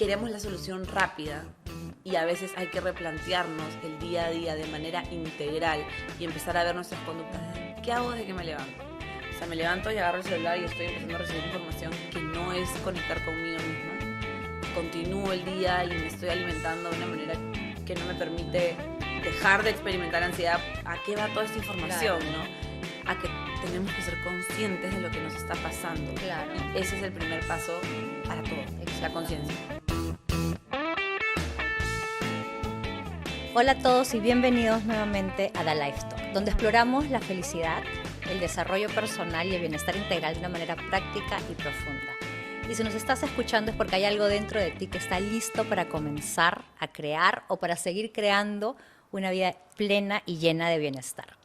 queremos la solución rápida y a veces hay que replantearnos el día a día de manera integral y empezar a ver nuestras conductas. ¿Qué hago desde que me levanto? O sea, me levanto y agarro el celular y estoy empezando a recibir información que no es conectar conmigo misma. Continúo el día y me estoy alimentando de una manera que no me permite dejar de experimentar ansiedad. ¿A qué va toda esta información, Claro. no? A que tenemos que ser conscientes de lo que nos está pasando. Claro. Y ese es el primer paso para todo, la conciencia. Hola a todos y bienvenidos nuevamente a The Life Talk, donde exploramos la felicidad, el desarrollo personal y el bienestar integral de una manera práctica y profunda. Y si nos estás escuchando es porque hay algo dentro de ti que está listo para comenzar a crear o para seguir creando una vida plena y llena de bienestar.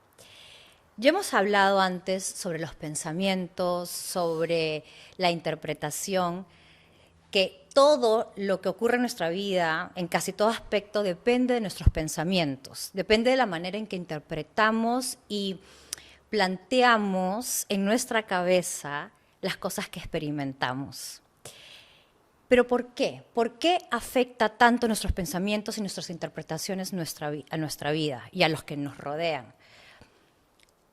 Ya hemos hablado antes sobre los pensamientos, sobre la interpretación, que todo lo que ocurre en nuestra vida, en casi todo aspecto, depende de nuestros pensamientos, depende de la manera en que interpretamos y planteamos en nuestra cabeza las cosas que experimentamos. ¿Pero por qué? ¿Por qué afecta tanto nuestros pensamientos y nuestras interpretaciones a nuestra vida y a los que nos rodean?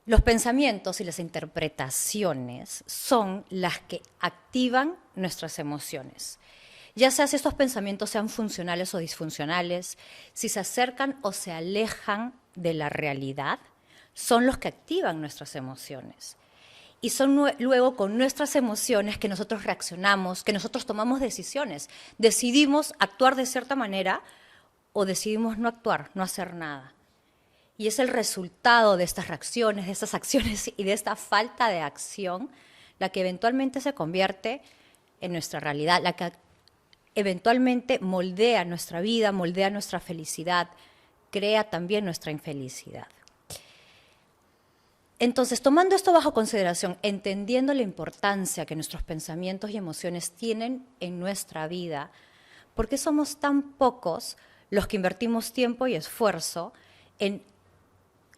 Los pensamientos y las interpretaciones son las que activan nuestras emociones. Ya sea si estos pensamientos sean funcionales o disfuncionales, si se acercan o se alejan de la realidad, son los que activan nuestras emociones. Y son luego con nuestras emociones que nosotros reaccionamos, que nosotros tomamos decisiones. Decidimos actuar de cierta manera o decidimos no actuar, no hacer nada. Y es el resultado de estas reacciones, de estas acciones y de esta falta de acción la que eventualmente se convierte en nuestra realidad, la que eventualmente moldea nuestra vida, moldea nuestra felicidad, crea también nuestra infelicidad. Entonces, tomando esto bajo consideración, entendiendo la importancia que nuestros pensamientos y emociones tienen en nuestra vida, ¿por qué somos tan pocos los que invertimos tiempo y esfuerzo en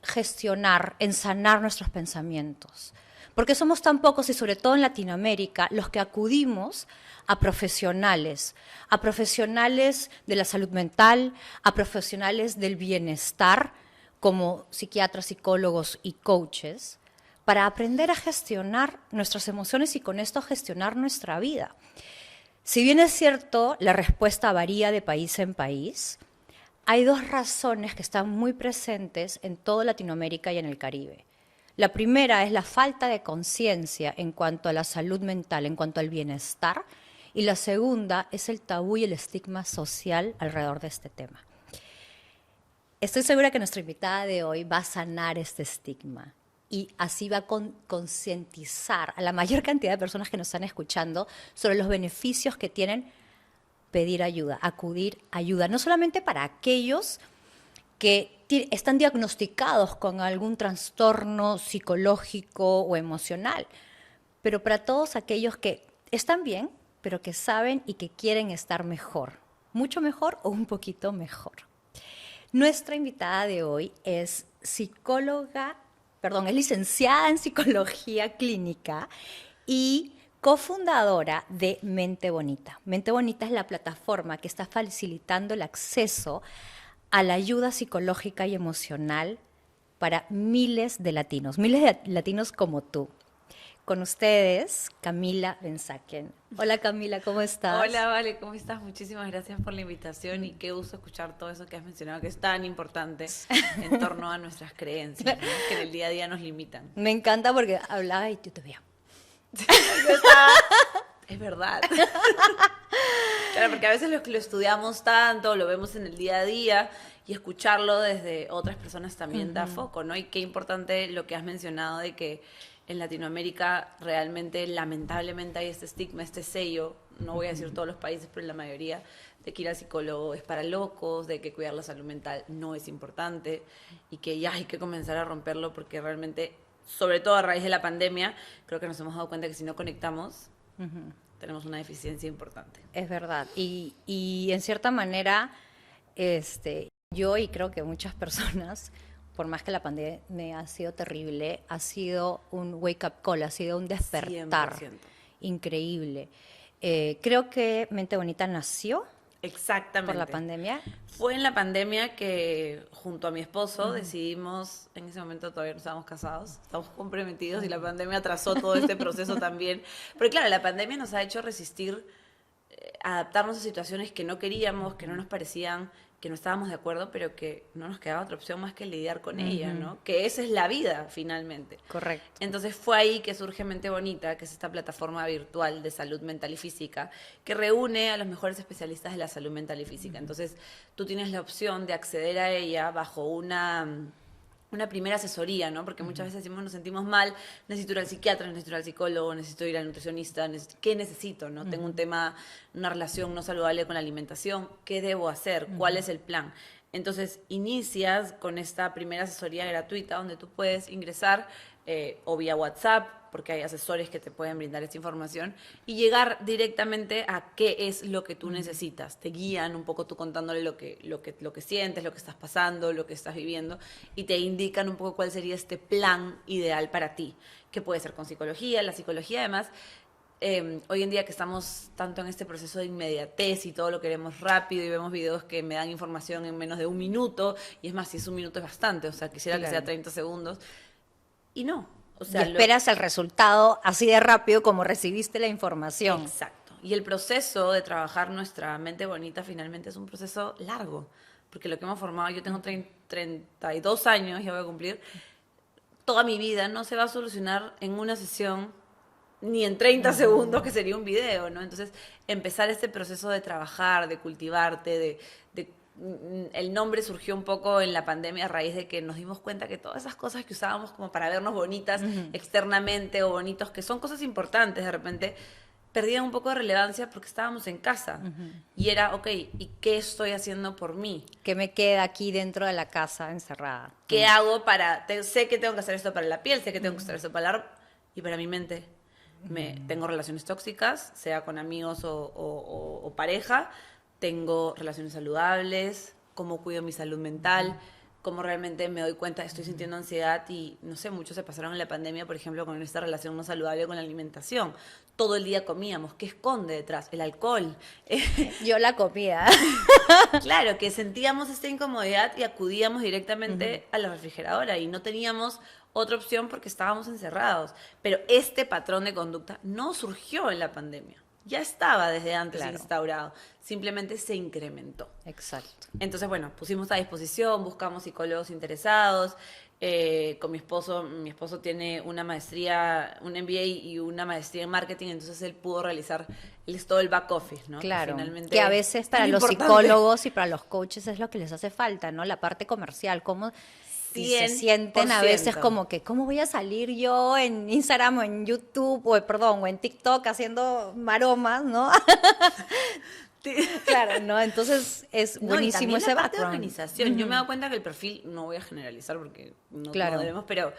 gestionar, en sanar nuestros pensamientos? ¿Por qué somos tan pocos, y sobre todo en Latinoamérica, los que acudimos a profesionales de la salud mental, a profesionales del bienestar, como psiquiatras, psicólogos y coaches, para aprender a gestionar nuestras emociones y con esto gestionar nuestra vida? Si bien es cierto, la respuesta varía de país en país, hay dos razones que están muy presentes en toda Latinoamérica y en el Caribe. La primera es la falta de conciencia en cuanto a la salud mental, en cuanto al bienestar, y la segunda es el tabú y el estigma social alrededor de este tema. Estoy segura que nuestra invitada de hoy va a sanar este estigma y así va a concientizar a la mayor cantidad de personas que nos están escuchando sobre los beneficios que tienen pedir ayuda, acudir ayuda, no solamente para aquellos que están diagnosticados con algún trastorno psicológico o emocional, pero para todos aquellos que están bien, pero que saben y que quieren estar mejor, mucho mejor o un poquito mejor. Nuestra invitada de hoy es es licenciada en psicología clínica y cofundadora de Mente Bonita. Mente Bonita es la plataforma que está facilitando el acceso a la ayuda psicológica y emocional para miles de latinos como tú. Con ustedes, Camila Benzaquén. Hola Camila, ¿cómo estás? Hola, Vale, ¿cómo estás? Muchísimas gracias por la invitación y qué gusto escuchar todo eso que has mencionado, que es tan importante en torno a nuestras creencias, ¿no? Que en el día a día nos limitan. Me encanta porque hablaba y tú te veías. Es verdad. Claro, porque a veces lo estudiamos tanto, lo vemos en el día a día y escucharlo desde otras personas también da foco, ¿no? Y qué importante lo que has mencionado de que en Latinoamérica realmente, lamentablemente, hay este estigma, este sello, no voy a decir todos los países, pero en la mayoría, de que ir al psicólogo es para locos, de que cuidar la salud mental no es importante y que ya hay que comenzar a romperlo porque realmente, sobre todo a raíz de la pandemia, creo que nos hemos dado cuenta que si no conectamos, tenemos una deficiencia importante. Es verdad. Y en cierta manera, yo y creo que muchas personas, por más que la pandemia ha sido terrible, ha sido un wake-up call, ha sido un despertar 100%. increíble. Creo que Mente Bonita nació Exactamente. por la pandemia. Fue en la pandemia que junto a mi esposo decidimos, en ese momento todavía no estábamos casados, estamos comprometidos y la pandemia atrasó todo este proceso también. Pero claro, la pandemia nos ha hecho resistir, adaptarnos a situaciones que no queríamos, que no nos parecían, que no estábamos de acuerdo, pero que no nos quedaba otra opción más que lidiar con ella, ¿no? Que esa es la vida, finalmente. Correcto. Entonces fue ahí que surge Mente Bonita, que es esta plataforma virtual de salud mental y física, que reúne a los mejores especialistas de la salud mental y física. Entonces tú tienes la opción de acceder a ella bajo una primera asesoría, ¿no? Porque muchas veces decimos, nos sentimos mal, necesito ir al psiquiatra, necesito ir al psicólogo, necesito ir al nutricionista, ¿qué necesito, no? Tengo un tema, una relación no saludable con la alimentación, ¿qué debo hacer? ¿Cuál es el plan? Entonces, inicias con esta primera asesoría gratuita donde tú puedes ingresar o vía WhatsApp, porque hay asesores que te pueden brindar esta información, y llegar directamente a qué es lo que tú necesitas. Te guían un poco tú contándole lo que sientes, lo que estás pasando, lo que estás viviendo, y te indican un poco cuál sería este plan ideal para ti, que puede ser con psicología. La psicología, además, hoy en día que estamos tanto en este proceso de inmediatez y todo lo queremos rápido y vemos videos que me dan información en menos de 1 minuto, y es más, si es 1 minuto es bastante, o sea, quisiera que sea 30 segundos, y no. O sea, y esperas el resultado así de rápido como recibiste la información. Exacto. Y el proceso de trabajar nuestra mente bonita finalmente es un proceso largo, porque lo que hemos formado, yo tengo 32 años, ya voy a cumplir, toda mi vida no se va a solucionar en una sesión ni en 30 segundos, que sería un video, ¿no? Entonces, empezar este proceso de trabajar, de cultivarte, el nombre surgió un poco en la pandemia a raíz de que nos dimos cuenta que todas esas cosas que usábamos como para vernos bonitas externamente o bonitos, que son cosas importantes, de repente perdían un poco de relevancia porque estábamos en casa. Y era, ok, ¿y qué estoy haciendo por mí? ¿Qué me queda aquí dentro de la casa encerrada? ¿Qué hago sé que tengo que hacer esto para la piel, sé que tengo que hacer esto para y para mi mente? Tengo relaciones tóxicas, sea con amigos o pareja, tengo relaciones saludables, cómo cuido mi salud mental, cómo realmente me doy cuenta, estoy sintiendo ansiedad y, no sé, muchos se pasaron en la pandemia, por ejemplo, con esta relación no saludable con la alimentación. Todo el día comíamos. ¿Qué esconde detrás? El alcohol. Yo la comida. Claro, que sentíamos esta incomodidad y acudíamos directamente a la refrigeradora y no teníamos otra opción porque estábamos encerrados. Pero este patrón de conducta no surgió en la pandemia. Ya estaba desde antes instaurado, simplemente se incrementó. Exacto. Entonces, bueno, pusimos a disposición, buscamos psicólogos interesados. Con mi esposo tiene una maestría, un MBA y una maestría en marketing, entonces él pudo realizar todo el back office, ¿no? Claro, finalmente que a veces para los psicólogos y para los coaches es lo que les hace falta, ¿no? La parte comercial, cómo... Y se sienten a veces como que, ¿cómo voy a salir yo en Instagram o en YouTube o en TikTok haciendo maromas, ¿no? Claro, ¿no? Entonces es buenísimo ese background. De organización. Yo me he dado cuenta que el perfil, no voy a generalizar porque no debemos, pero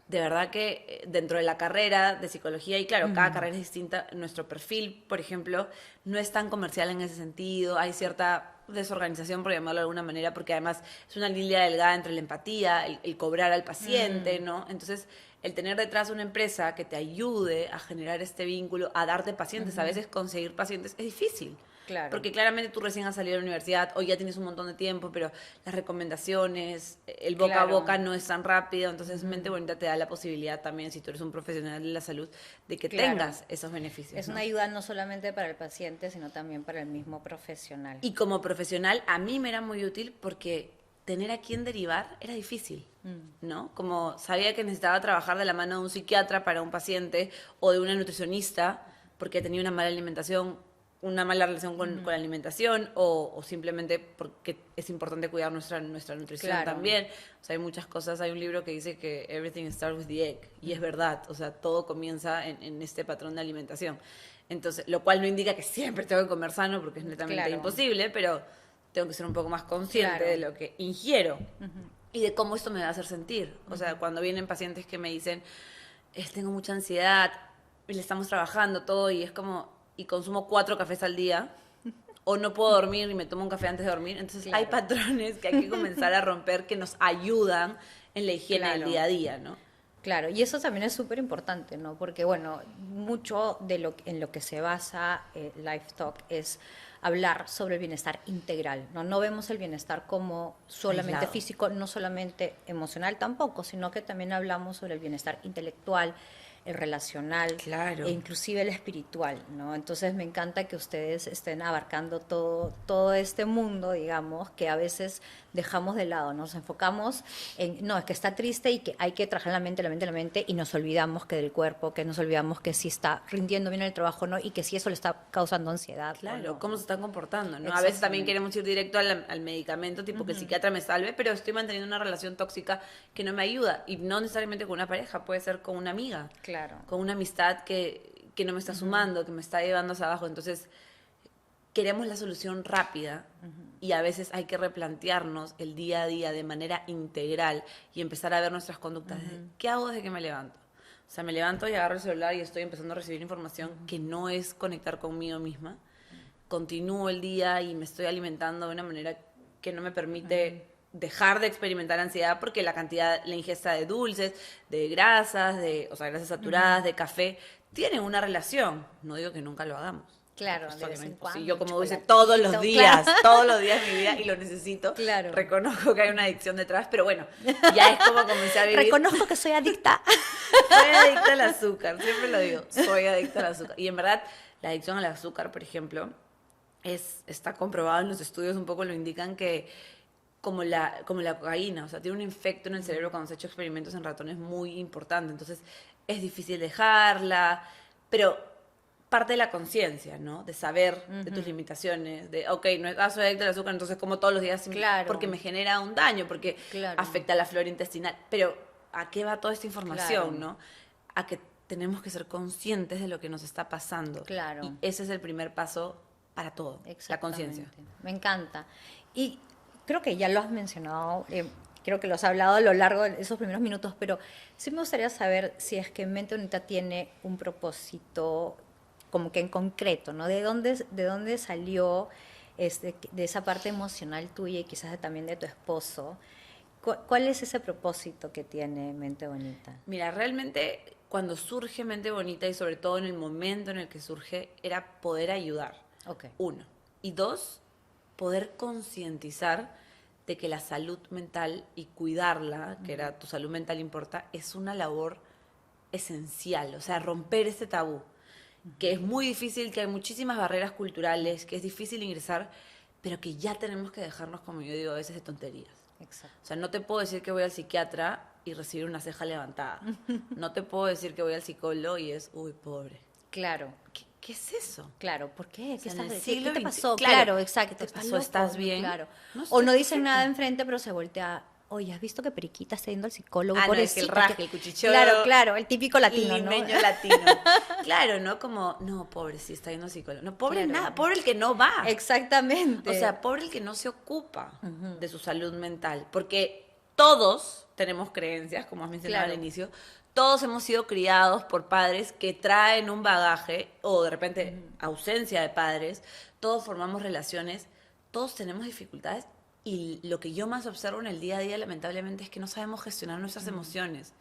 de verdad que dentro de la carrera de psicología, y claro, cada carrera es distinta, nuestro perfil, por ejemplo, no es tan comercial en ese sentido, hay cierta desorganización, por llamarlo de alguna manera, porque además es una línea delgada entre la empatía, el cobrar al paciente, ¿no? Entonces, el tener detrás una empresa que te ayude a generar este vínculo, a darte pacientes, a veces conseguir pacientes es difícil. Claro. Porque claramente tú recién has salido de la universidad o ya tienes un montón de tiempo, pero las recomendaciones, el boca a boca no es tan rápido, entonces Mente Bonita te da la posibilidad también, si tú eres un profesional de la salud, de que tengas esos beneficios. Es una ayuda no solamente para el paciente, sino también para el mismo profesional. Y como profesional, a mí me era muy útil porque tener a quién derivar era difícil, ¿no? Como sabía que necesitaba trabajar de la mano de un psiquiatra para un paciente o de una nutricionista porque tenía una mala alimentación, una mala relación con la alimentación o simplemente porque es importante cuidar nuestra nutrición también. O sea, hay muchas cosas. Hay un libro que dice que everything starts with the egg y es verdad. O sea, todo comienza en este patrón de alimentación. Entonces, lo cual no indica que siempre tengo que comer sano porque es netamente imposible, pero tengo que ser un poco más consciente de lo que ingiero y de cómo esto me va a hacer sentir. O sea, cuando vienen pacientes que me dicen, tengo mucha ansiedad y le estamos trabajando todo y es como... y consumo 4 cafés al día, o no puedo dormir y me tomo un café antes de dormir. Entonces hay patrones que hay que comenzar a romper que nos ayudan en la higiene del día a día, ¿no? Claro, y eso también es súper importante, ¿no? Porque, bueno, mucho de en lo que se basa Life Talk es hablar sobre el bienestar integral, ¿no? No vemos el bienestar como solamente Aislado. físico, no solamente emocional tampoco, sino que también hablamos sobre el bienestar intelectual, el relacional Claro. e inclusive el espiritual, ¿no? Entonces me encanta que ustedes estén abarcando todo este mundo, digamos, que a veces dejamos de lado, nos enfocamos en, no, es que está triste y que hay que trabajar la mente, y nos olvidamos que del cuerpo, que nos olvidamos que sí está rindiendo bien el trabajo, ¿no? Y que sí eso le está causando ansiedad. Claro, ¿no? cómo se están comportando, ¿no? A veces también queremos ir directo al medicamento, tipo que el psiquiatra me salve, pero estoy manteniendo una relación tóxica que no me ayuda. Y no necesariamente con una pareja, puede ser con una amiga. Claro. Con una amistad que no me está sumando, que me está llevando hacia abajo. Entonces, queremos la solución rápida y a veces hay que replantearnos el día a día de manera integral y empezar a ver nuestras conductas. ¿Qué hago desde que me levanto? O sea, me levanto y agarro el celular y estoy empezando a recibir información que no es conectar conmigo misma. Continúo el día y me estoy alimentando de una manera que no me permite dejar de experimentar ansiedad porque la ingesta de dulces, de grasas, o sea, grasas saturadas, de café, tienen una relación. No digo que nunca lo hagamos. Claro, de vez en cuando. Sí, yo como dice chocolatito, todos los días de mi vida y lo necesito. Claro. Reconozco que hay una adicción detrás, pero bueno, ya es como comencé a vivir. Reconozco que soy adicta. Soy adicta al azúcar, siempre lo digo, soy adicta al azúcar. Y en verdad, la adicción al azúcar, por ejemplo, está comprobado en los estudios, un poco lo indican que como la cocaína, o sea, tiene un efecto en el cerebro cuando se ha hecho experimentos en ratones muy importante. Entonces, es difícil dejarla, pero parte de la conciencia, ¿no? De saber de tus limitaciones, de, ok, no soy adicta al azúcar, entonces como todos los días Claro. porque me genera un daño, porque Claro. afecta a la flora intestinal. Pero, ¿a qué va toda esta información, Claro. no? A que tenemos que ser conscientes de lo que nos está pasando. Claro. Y ese es el primer paso para todo, la conciencia. Me encanta. Y creo que ya lo has mencionado, creo que lo has hablado a lo largo de esos primeros minutos, pero sí me gustaría saber si es que Mente Bonita tiene un propósito como que en concreto, ¿no? ¿De dónde salió de esa parte emocional tuya y quizás también de tu esposo? ¿Cuál es ese propósito que tiene Mente Bonita? Mira, realmente cuando surge Mente Bonita y sobre todo en el momento en el que surge era poder ayudar. Okay. 1. Y 2, poder concientizar de que la salud mental y cuidarla, que era tu salud mental importa, es una labor esencial. O sea, romper ese tabú, que es muy difícil, que hay muchísimas barreras culturales, que es difícil ingresar, pero que ya tenemos que dejarnos, como yo digo a veces, de tonterías. Exacto. O sea, no te puedo decir que voy al psiquiatra y recibir una ceja levantada. No te puedo decir que voy al psicólogo y es, uy, pobre. Claro. ¿Qué es eso? Claro, ¿por qué? O sea, ¿Qué te pasó? Claro, Exacto. ¿qué te pasó? ¿Estás bien? Claro. No O sé, no dicen perfecto. nada enfrente, pero se voltea. Oye, ¿has visto que Periquita está yendo al psicólogo? Ah, no, es que el Pobrecita, raje, el cuchicheo. Claro, el típico latino, ¿no? Limeño latino. Claro, ¿no? Como, no, pobre, sí, está yendo al psicólogo. No, pobre Claro. nada, pobre el que no va. Exactamente. O sea, pobre el que no se ocupa de su salud mental. Porque todos tenemos creencias, como has mencionado Claro. al inicio. Todos hemos sido criados por padres que traen un bagaje o de repente ausencia de padres. Todos formamos relaciones. Todos tenemos dificultades. Y lo que yo más observo en el día a día, lamentablemente, es que no sabemos gestionar nuestras emociones.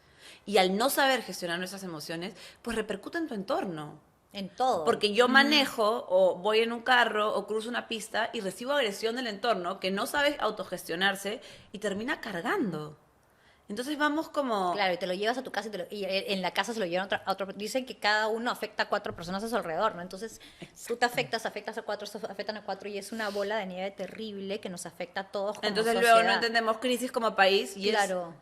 Y al no saber gestionar nuestras emociones, pues repercute en tu entorno. en todo. Porque yo manejo o voy en un carro o cruzo una pista y recibo agresión del entorno que no sabe autogestionarse y termina cargando. Entonces vamos como... Claro, y te lo llevas a tu casa y en la casa se lo llevan a otro. Dicen que cada uno afecta a 4 personas a su alrededor, ¿no? Entonces, tú te afectas a 4, afectan a 4 y es una bola de nieve terrible que nos afecta a todos como Entonces sociedad. luego no entendemos crisis como país y Claro.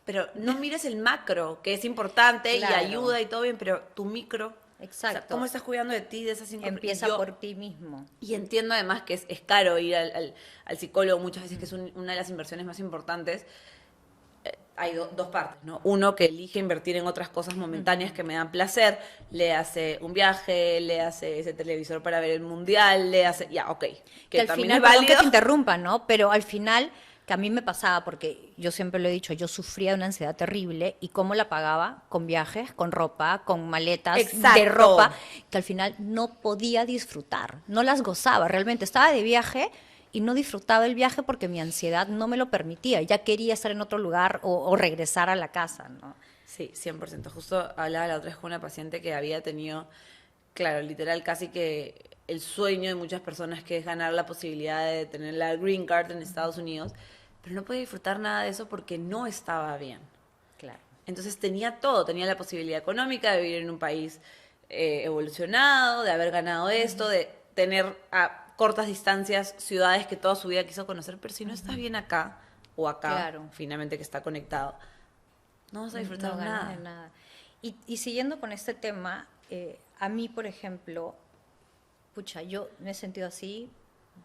Pero no mires el macro, que es importante Claro. y ayuda y todo bien, pero tu micro... Exacto. O sea, ¿cómo estás cuidando de ti, de esas 5 Empieza por ti mismo. Y entiendo además que es caro ir al psicólogo muchas veces, que es una de las inversiones más importantes. Hay dos partes, ¿no? Uno que elige invertir en otras cosas momentáneas que me dan placer, le hace un viaje, le hace ese televisor para ver el mundial, le hace... Ya, ok. Que al también final, es perdón válido. que te interrumpa, ¿no? Pero al final, que a mí me pasaba, porque yo siempre lo he dicho, yo sufría de una ansiedad terrible, y cómo la pagaba con viajes, con ropa, con maletas Exacto. de ropa, que al final no podía disfrutar, no las gozaba, realmente estaba de viaje y no disfrutaba el viaje porque mi ansiedad no me lo permitía, ya quería estar en otro lugar o regresar a la casa, ¿no? Sí, 100%. Justo hablaba la otra vez con una paciente que había tenido, claro, literal, casi que el sueño de muchas personas, que es ganar la posibilidad de tener la green card en Estados Unidos, pero no podía disfrutar nada de eso porque no estaba bien. Claro. Entonces tenía todo, tenía la posibilidad económica de vivir en un país evolucionado, de haber ganado esto, de tener a cortas distancias ciudades que toda su vida quiso conocer, pero si no estás bien acá o acá, Claro. finalmente que está conectado, no vas a disfrutar No ganas nada. de nada. Y siguiendo con este tema, a mí, por ejemplo, pucha, yo me he sentido así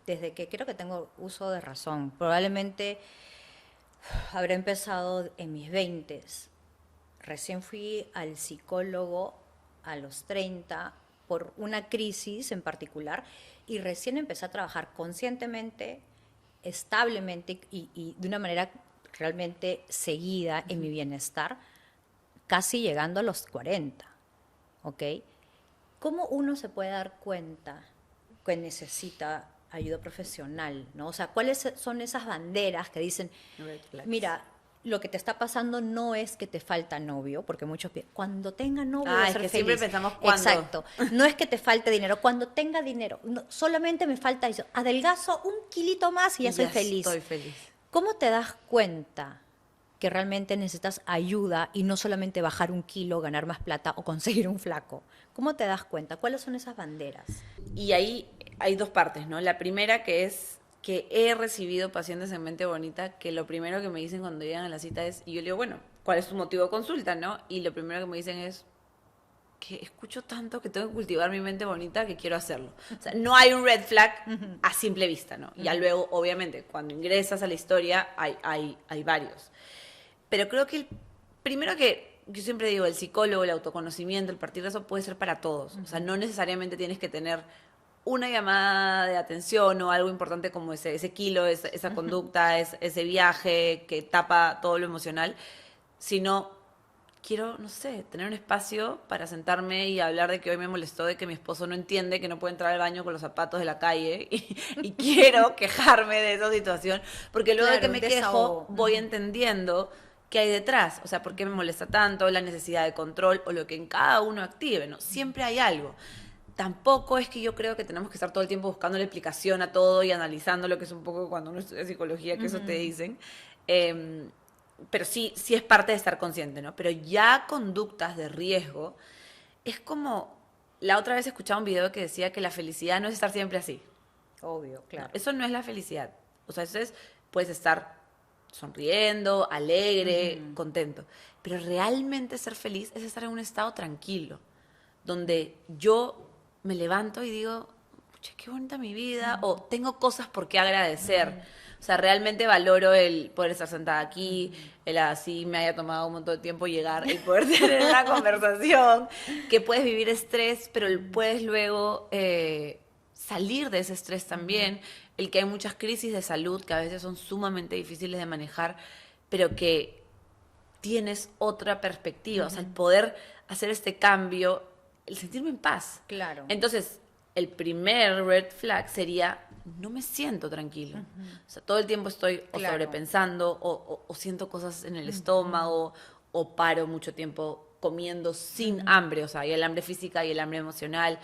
desde que creo que tengo uso de razón. Probablemente habré empezado en mis 20. Recién fui al psicólogo a los 30 por una crisis en particular y recién empecé a trabajar conscientemente, establemente y de una manera realmente seguida en mi bienestar, casi llegando a los 40, ¿ok? ¿Cómo uno se puede dar cuenta que necesita ayuda profesional, ¿no? O sea, ¿cuáles son esas banderas que dicen, Red flags. mira, lo que te está pasando no es que te falta novio, porque muchos piensan, cuando tenga novio Ah, voy a es ser que feliz. siempre pensamos cuándo. Exacto. No es que te falte dinero, cuando tenga dinero, solamente me falta eso. Adelgazo un kilito más y ya soy feliz. Estoy feliz. ¿Cómo te das cuenta que realmente necesitas ayuda y no solamente bajar un kilo, ganar más plata o conseguir un flaco? ¿Cómo te das cuenta? ¿Cuáles son esas banderas? Y ahí hay dos partes, ¿no? La primera, que es que he recibido pacientes en Mente Bonita que lo primero que me dicen cuando llegan a la cita es, y yo le digo, bueno, ¿cuál es tu motivo de consulta, no? Y lo primero que me dicen es que escucho tanto que tengo que cultivar mi mente bonita que quiero hacerlo. O sea, no hay un red flag a simple vista, ¿no? Ya luego, obviamente, cuando ingresas a la historia hay varios. Pero creo que el primero, que yo siempre digo, el psicólogo, el autoconocimiento, el partir de eso puede ser para todos. O sea, no necesariamente tienes que tener una llamada de atención o algo importante como ese kilo, esa conducta, ese viaje que tapa todo lo emocional, sino quiero, no sé, tener un espacio para sentarme y hablar de que hoy me molestó de que mi esposo no entiende que no puede entrar al baño con los zapatos de la calle y quiero quejarme de esa situación, porque luego de Claro, que un me desahogo. quejo voy entendiendo qué hay detrás, o sea, por qué me molesta tanto, la necesidad de control o lo que en cada uno active, ¿no? Siempre hay algo. Tampoco es que yo creo que tenemos que estar todo el tiempo buscando la explicación a todo y analizando lo que es un poco cuando uno estudia psicología, que eso te dicen. Pero sí es parte de estar consciente, ¿no? Pero ya conductas de riesgo, es como, la otra vez escuchaba un video que decía que la felicidad no es estar siempre así. Obvio, No, claro. eso no es la felicidad. O sea, eso es, puedes estar sonriendo, alegre, contento. Pero realmente ser feliz es estar en un estado tranquilo, donde yo me levanto y digo, pucha, qué bonita mi vida, o tengo cosas por qué agradecer. O sea, realmente valoro el poder estar sentada aquí, el así me haya tomado un montón de tiempo llegar y poder tener una conversación, que puedes vivir estrés, pero puedes luego salir de ese estrés también, el que hay muchas crisis de salud que a veces son sumamente difíciles de manejar, pero que tienes otra perspectiva, o sea, el poder hacer este cambio, el sentirme en paz. Claro. Entonces, el primer red flag sería, no me siento tranquilo. O sea, todo el tiempo estoy o Claro. sobrepensando o siento cosas en el estómago o paro mucho tiempo comiendo sin hambre, o sea, hay el hambre física y el hambre emocional.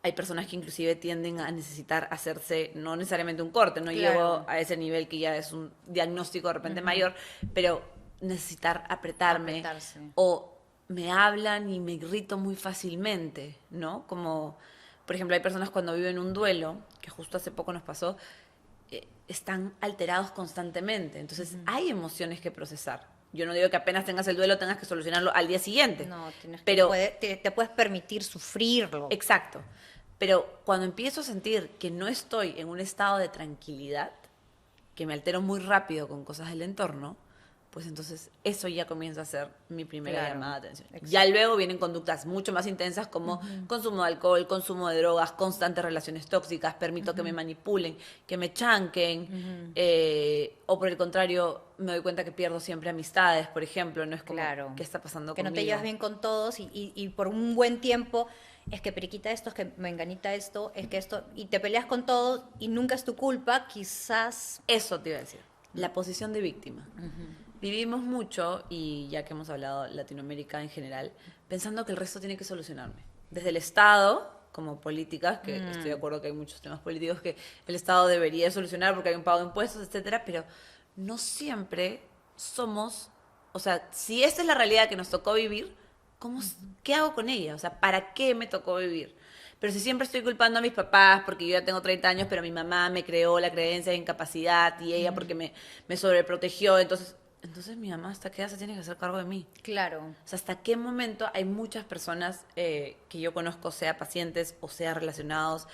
Hay personas que inclusive tienden a necesitar hacerse, no necesariamente un corte, no Claro. llego a ese nivel que ya es un diagnóstico de repente mayor, pero necesitar apretarme Apretarse. o me hablan y me irrito muy fácilmente, ¿no? Como, por ejemplo, hay personas cuando viven un duelo, que justo hace poco nos pasó, están alterados constantemente, entonces hay emociones que procesar. Yo no digo que apenas tengas el duelo tengas que solucionarlo al día siguiente. No, tienes pero te puedes permitir sufrirlo. exacto. Pero cuando empiezo a sentir que no estoy en un estado de tranquilidad, que me altero muy rápido con cosas del entorno, pues entonces eso ya comienza a ser mi primera Claro, llamada de atención. exacto. Ya luego vienen conductas mucho más intensas como consumo de alcohol, consumo de drogas, constantes relaciones tóxicas, permito que me manipulen, que me chanquen, o por el contrario, me doy cuenta que pierdo siempre amistades, por ejemplo, no es como, Claro. ¿qué está pasando Que conmigo? no te llevas bien con todos y por un buen tiempo es que periquita esto, es que menganita esto, es que esto, y te peleas con todo y nunca es tu culpa, quizás. Eso te iba a decir, la posición de víctima. Vivimos mucho, y ya que hemos hablado Latinoamérica en general, pensando que el resto tiene que solucionarme. Desde el Estado, como políticas, que estoy de acuerdo que hay muchos temas políticos que el Estado debería solucionar porque hay un pago de impuestos, etcétera, pero no siempre somos, o sea, si esta es la realidad que nos tocó vivir, ¿qué hago con ella? O sea, ¿para qué me tocó vivir? Pero si siempre estoy culpando a mis papás porque yo ya tengo 30 años, pero mi mamá me creó la creencia de incapacidad y ella porque me sobreprotegió, entonces mi mamá hasta qué edad se tiene que hacer cargo de mí. Claro. O sea, hasta qué momento hay muchas personas que yo conozco, sea pacientes o sea relacionados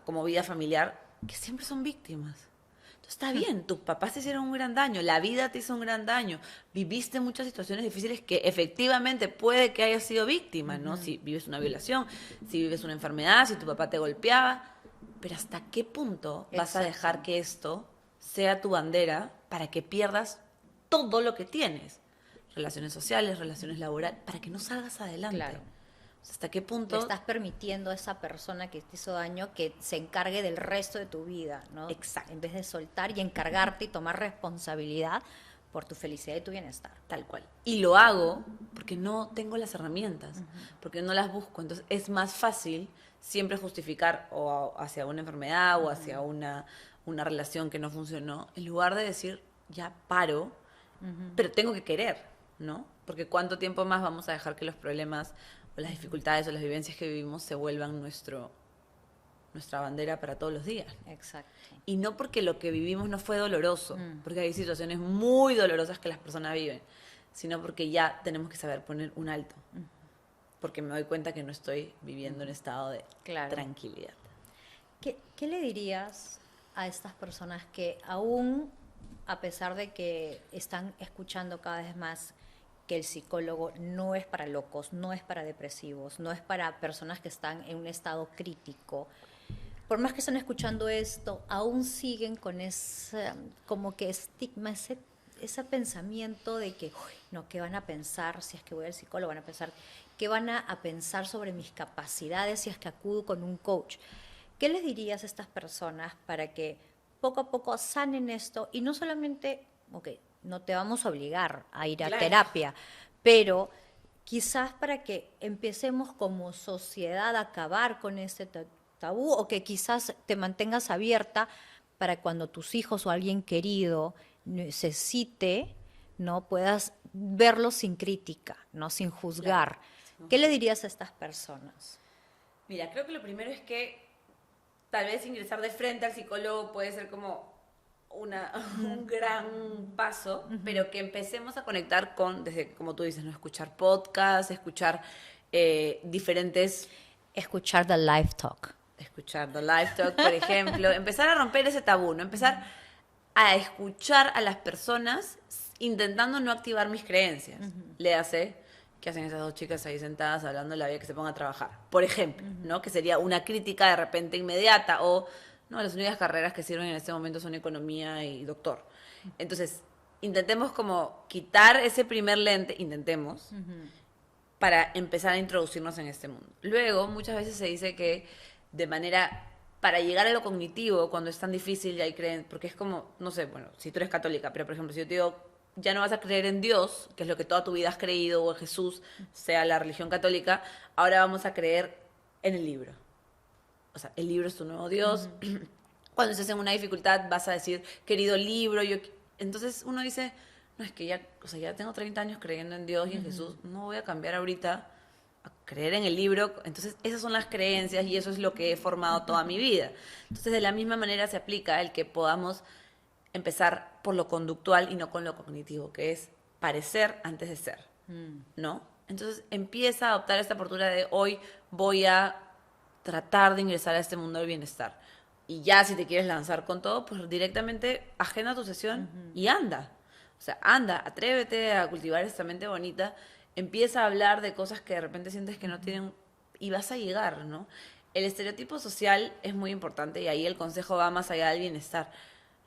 como vida familiar, que siempre son víctimas. Entonces está bien, tus papás te hicieron un gran daño, la vida te hizo un gran daño, viviste muchas situaciones difíciles que efectivamente puede que hayas sido víctima, ¿no? Si vives una violación, si vives una enfermedad, si tu papá te golpeaba, pero ¿hasta qué punto vas a dejar que esto sea tu bandera para que pierdas todo lo que tienes? Relaciones sociales, relaciones laborales, para que no salgas adelante. Claro. O sea, ¿hasta qué punto? Le estás permitiendo a esa persona que te hizo daño que se encargue del resto de tu vida, ¿no? Exacto. En vez de soltar y encargarte y tomar responsabilidad por tu felicidad y tu bienestar. Tal cual. Y lo hago porque no tengo las herramientas, porque no las busco. Entonces es más fácil siempre justificar o hacia una enfermedad o hacia una relación que no funcionó, en lugar de decir, ya paro, pero tengo que querer, ¿no? Porque cuánto tiempo más vamos a dejar que los problemas o las dificultades o las vivencias que vivimos se vuelvan nuestra bandera para todos los días. Exacto. Y no porque lo que vivimos no fue doloroso, porque hay situaciones muy dolorosas que las personas viven, sino porque ya tenemos que saber poner un alto. Porque me doy cuenta que no estoy viviendo en estado de tranquilidad. ¿Qué le dirías a estas personas que aún, a pesar de que están escuchando cada vez más que el psicólogo no es para locos, no es para depresivos, no es para personas que están en un estado crítico, por más que estén escuchando esto, aún siguen con ese como que estigma, ese pensamiento de que, uy, no, ¿qué van a pensar si es que voy al psicólogo? Van a pensar, ¿qué van a pensar sobre mis capacidades si es que acudo con un coach? ¿Qué les dirías a estas personas para que poco a poco sanen esto? Y no solamente, no te vamos a obligar a ir a terapia, pero quizás para que empecemos como sociedad a acabar con este tabú, o que quizás te mantengas abierta para cuando tus hijos o alguien querido necesite, ¿no? Puedas verlo sin crítica, ¿no? Sin juzgar. Claro. ¿Qué le dirías a estas personas? Mira, creo que lo primero es que tal vez ingresar de frente al psicólogo puede ser como un gran paso, pero que empecemos a conectar con, desde, como tú dices, ¿no? Escuchar podcasts, escuchar diferentes... Escuchar The Life Talk. Escuchar The Life Talk, por ejemplo. Empezar a romper ese tabú, ¿no? Empezar a escuchar a las personas intentando no activar mis creencias. Léase, ¿qué hacen esas dos chicas ahí sentadas hablando de la vida que se pongan a trabajar? Por ejemplo, ¿no? Que sería una crítica de repente inmediata, o no, las únicas carreras que sirven en este momento son economía y doctor. Entonces, intentemos como quitar ese primer lente, para empezar a introducirnos en este mundo. Luego, muchas veces se dice que para llegar a lo cognitivo, cuando es tan difícil, ya ahí creen, porque es como, no sé, bueno, si tú eres católica, pero por ejemplo, si yo te digo, ya no vas a creer en Dios, que es lo que toda tu vida has creído, o en Jesús, sea la religión católica, ahora vamos a creer en el libro. O sea, el libro es tu nuevo Dios. Cuando estés en una dificultad vas a decir, querido libro, entonces uno dice, no, es que ya tengo 30 años creyendo en Dios y en Jesús, no voy a cambiar ahorita a creer en el libro. Entonces esas son las creencias y eso es lo que he formado toda mi vida. Entonces de la misma manera se aplica el que podamos empezar por lo conductual y no con lo cognitivo, que es parecer antes de ser, ¿no? Entonces empieza a adoptar esta postura de hoy voy a tratar de ingresar a este mundo del bienestar. Y ya si te quieres lanzar con todo, pues directamente agenda tu sesión y anda. O sea, anda, atrévete a cultivar esta mente bonita, empieza a hablar de cosas que de repente sientes que no tienen y vas a llegar, ¿no? El estereotipo social es muy importante y ahí el consejo va más allá del bienestar.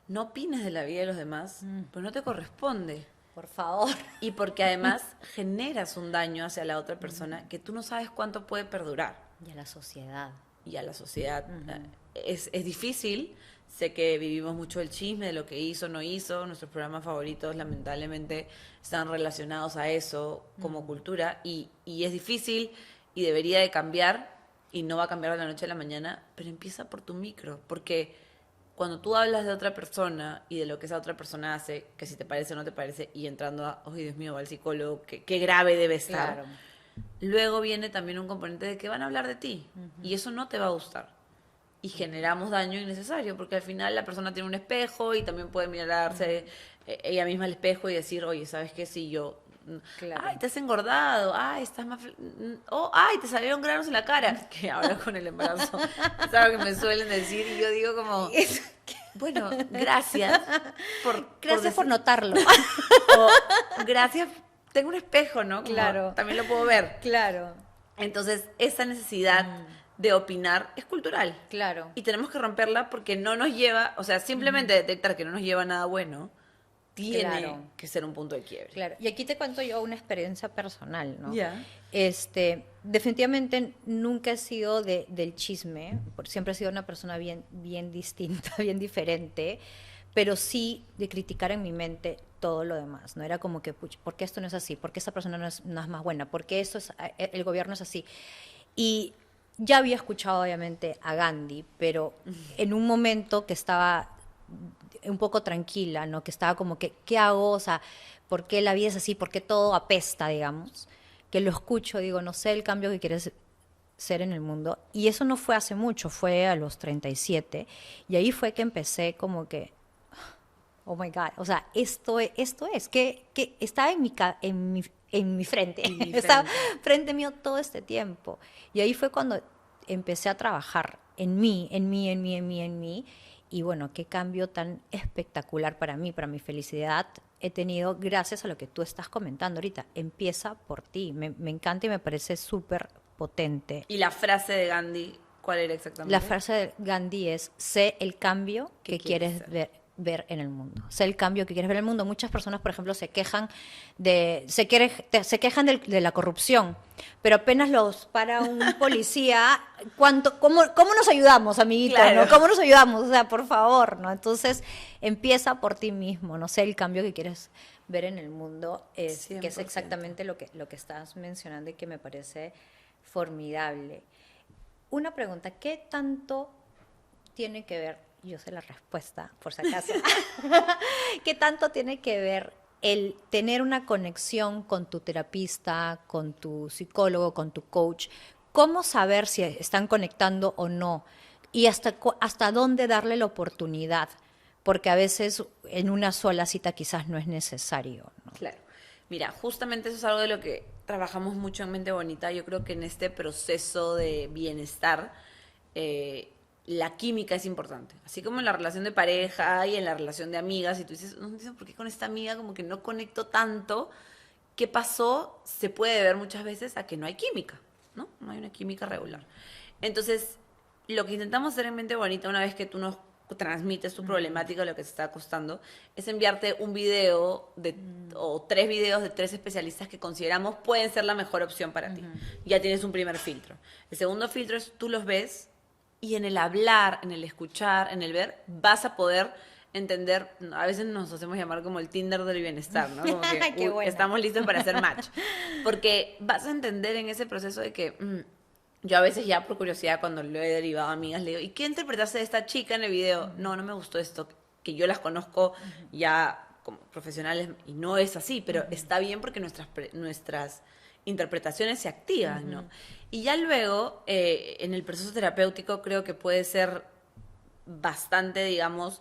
No opines de la vida de los demás, pues no te corresponde. Por favor. Y porque además generas un daño hacia la otra persona que tú no sabes cuánto puede perdurar. Y a la sociedad. Y a la sociedad. es difícil. Sé que vivimos mucho el chisme de lo que hizo, no hizo. Nuestros programas favoritos, lamentablemente, están relacionados a eso como cultura. Y es difícil y debería de cambiar. Y no va a cambiar de la noche a la mañana. Pero empieza por tu micro. Porque cuando tú hablas de otra persona y de lo que esa otra persona hace, que si te parece o no te parece, y entrando a, ¡ay, Dios mío, va al psicólogo! Qué grave debe estar. Claro. Luego viene también un componente de que van a hablar de ti. Y eso no te va a gustar. Y generamos daño innecesario, porque al final la persona tiene un espejo y también puede mirarse ella misma al espejo y decir, oye, ¿sabes qué? Si yo... Claro. Ay, te has engordado, ay, estás más... Oh, ay, te salieron granos en la cara. Que ahora con el embarazo es algo que me suelen decir y yo digo como... Bueno, gracias Gracias por decir- notarlo. o, gracias, tengo un espejo, ¿no? Como Claro. también lo puedo ver. Claro, Entonces, esa necesidad de opinar es cultural. claro. Y tenemos que romperla porque no nos lleva, o sea, simplemente detectar que no nos lleva a nada bueno, tiene Claro. que ser un punto de quiebre. Claro, y aquí te cuento yo una experiencia personal, ¿no? Ya. Definitivamente nunca he sido del chisme, siempre he sido una persona bien distinta, bien diferente, pero sí de criticar en mi mente todo lo demás, ¿no? Era como que, puch, ¿por qué esto no es así? ¿Por qué esta persona no es más buena? ¿Por qué el gobierno es así? Y ya había escuchado obviamente a Gandhi, pero en un momento que estaba un poco tranquila, ¿no? Que estaba como que, ¿qué hago? O sea, ¿por qué la vida es así? ¿Por qué todo apesta, digamos? Que lo escucho, digo, no sé el cambio que quieres ser en el mundo. Y eso no fue hace mucho, fue a los 37. Y ahí fue que empecé como que, oh my God, o sea, esto es que estaba en mi frente, En mi estaba frente. frente mío todo este tiempo. Y ahí fue cuando empecé a trabajar en mí. Y bueno, qué cambio tan espectacular para mí, para mi felicidad he tenido gracias a lo que tú estás comentando ahorita. Empieza por ti. Me encanta y me parece súper potente. Y la frase de Gandhi, ¿cuál era exactamente? La frase de Gandhi es, sé el cambio ¿Qué que quieres quieres ser? ver en el mundo. Sé el cambio que quieres ver en el mundo. Muchas personas, por ejemplo, se quejan se quejan de la corrupción, pero apenas los para un policía, ¿cómo nos ayudamos, amiguito? Claro. ¿No? ¿Cómo nos ayudamos? O sea, por favor, ¿no? Entonces, empieza por ti mismo, no sé el cambio que quieres ver en el mundo, que es 100%. exactamente lo que estás mencionando y que me parece formidable. Una pregunta, ¿qué tanto tiene que ver, yo sé la respuesta, por si acaso, qué tanto tiene que ver el tener una conexión con tu terapista, con tu psicólogo, con tu coach? ¿Cómo saber si están conectando o no? Y hasta dónde darle la oportunidad, porque a veces en una sola cita quizás no es necesario, ¿no? Claro. Mira, justamente eso es algo de lo que trabajamos mucho en Mente Bonita. Yo creo que en este proceso de bienestar, la química es importante. Así como en la relación de pareja y en la relación de amigas. Y tú dices, no entiendo por qué con esta amiga como que no conecto tanto. ¿Qué pasó? Se puede ver muchas veces a que no hay química, ¿no? No hay una química regular. Entonces, lo que intentamos hacer en Mente Bonita, una vez que tú nos transmites tu problemática, lo que te está costando, es enviarte un video o 3 videos de 3 especialistas que consideramos pueden ser la mejor opción para ti. Ya tienes un primer filtro. El segundo filtro es tú los ves y en el hablar, en el escuchar, en el ver, vas a poder entender. A veces nos hacemos llamar como el Tinder del bienestar, ¿no? Como que Qué buena. estamos listos para hacer match. Porque vas a entender en ese proceso de que yo a veces ya por curiosidad cuando lo he derivado a amigas le digo, ¿y qué interpretaste de esta chica en el video? No me gustó esto, que yo las conozco ya como profesionales y no es así, pero está bien porque nuestras interpretaciones se activan, ¿no? Y ya luego, en el proceso terapéutico creo que puede ser bastante, digamos,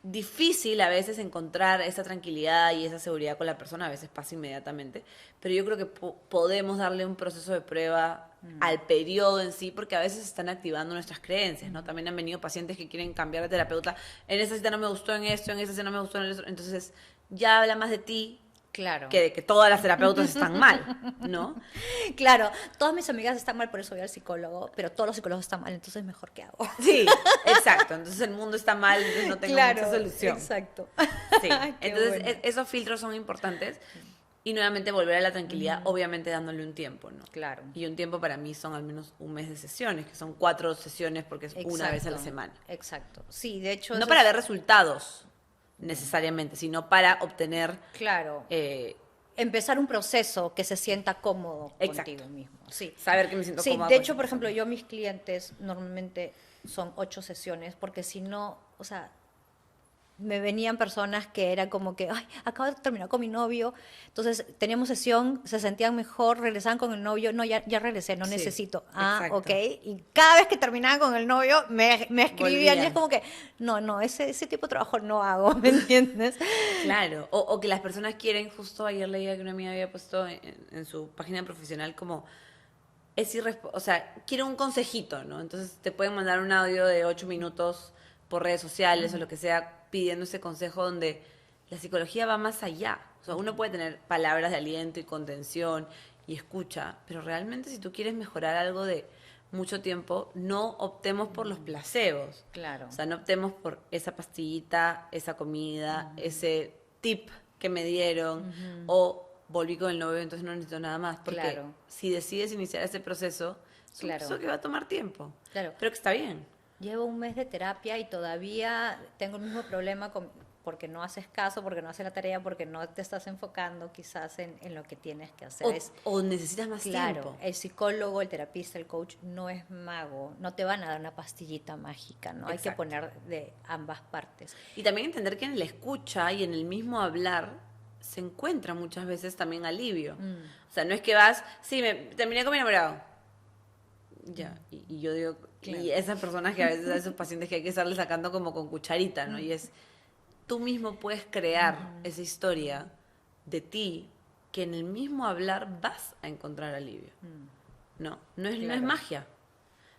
difícil a veces encontrar esa tranquilidad y esa seguridad con la persona, a veces pasa inmediatamente, pero yo creo que podemos darle un proceso de prueba al periodo en sí, porque a veces están activando nuestras creencias, ¿no? También han venido pacientes que quieren cambiar de terapeuta, en esa cita no me gustó en esto, en esa cita no me gustó en eso, entonces ya habla más de ti Claro. que de que todas las terapeutas están mal, ¿no? Claro, todas mis amigas están mal, por eso voy al psicólogo, pero todos los psicólogos están mal, entonces mejor que hago. Sí, exacto, entonces el mundo está mal, entonces no tengo mucha solución. Exacto. Sí, Qué entonces bueno. esos filtros son importantes Y nuevamente volver a la tranquilidad, obviamente dándole un tiempo, ¿no? Claro. Y un tiempo para mí son al menos un mes de sesiones, que son 4 sesiones porque es una vez a la semana. Exacto. Sí, de hecho... No para ver resultados necesariamente, sino para obtener... Claro. eh, Empezar un proceso que se sienta cómodo Exacto. contigo mismo. Sí. Saber que me siento Sí, cómoda de con hecho, esa por ejemplo, persona. yo mis clientes normalmente son 8 sesiones, porque si no, o sea, me venían personas que eran como que, ay, acabo de terminar con mi novio, entonces teníamos sesión, se sentían mejor, regresaban con el novio, no, ya regresé, no Sí, necesito. Ah, exacto. ok. Y cada vez que terminaban con el novio, me escribían y es Volvían. como que, no, ese tipo de trabajo no hago, ¿me entiendes? Claro, o que las personas quieren, justo ayer leía que una amiga había puesto en su página profesional como, o sea, quiero un consejito, ¿no? Entonces te pueden mandar un audio de 8 minutos por redes sociales o lo que sea, pidiendo ese consejo donde la psicología va más allá. O sea, uno puede tener palabras de aliento y contención y escucha, pero realmente si tú quieres mejorar algo de mucho tiempo, no optemos por los placebos. Claro. O sea, no optemos por esa pastillita, esa comida, ese tip que me dieron o volví con el novio, entonces no necesito nada más. Porque Claro. si decides iniciar ese proceso, es un Claro. proceso que va a tomar tiempo. Claro. Pero que está bien. Llevo un mes de terapia y todavía tengo el mismo problema porque no haces caso, porque no haces la tarea, porque no te estás enfocando quizás en lo que tienes que hacer. O necesitas más Claro, tiempo. el psicólogo, el terapista, el coach no es mago, no te van a dar una pastillita mágica, ¿no? Hay que Exacto. poner de ambas partes. Y también entender que en la escucha y en el mismo hablar se encuentra muchas veces también alivio. O sea, no es que vas, sí, me terminé con mi enamorado. Ya, y yo digo, Claro. y esas personas que a veces, a esos pacientes que hay que estarle sacando como con cucharita, ¿no? Y es, tú mismo puedes crear esa historia de ti que en el mismo hablar vas a encontrar alivio. No es Claro. magia.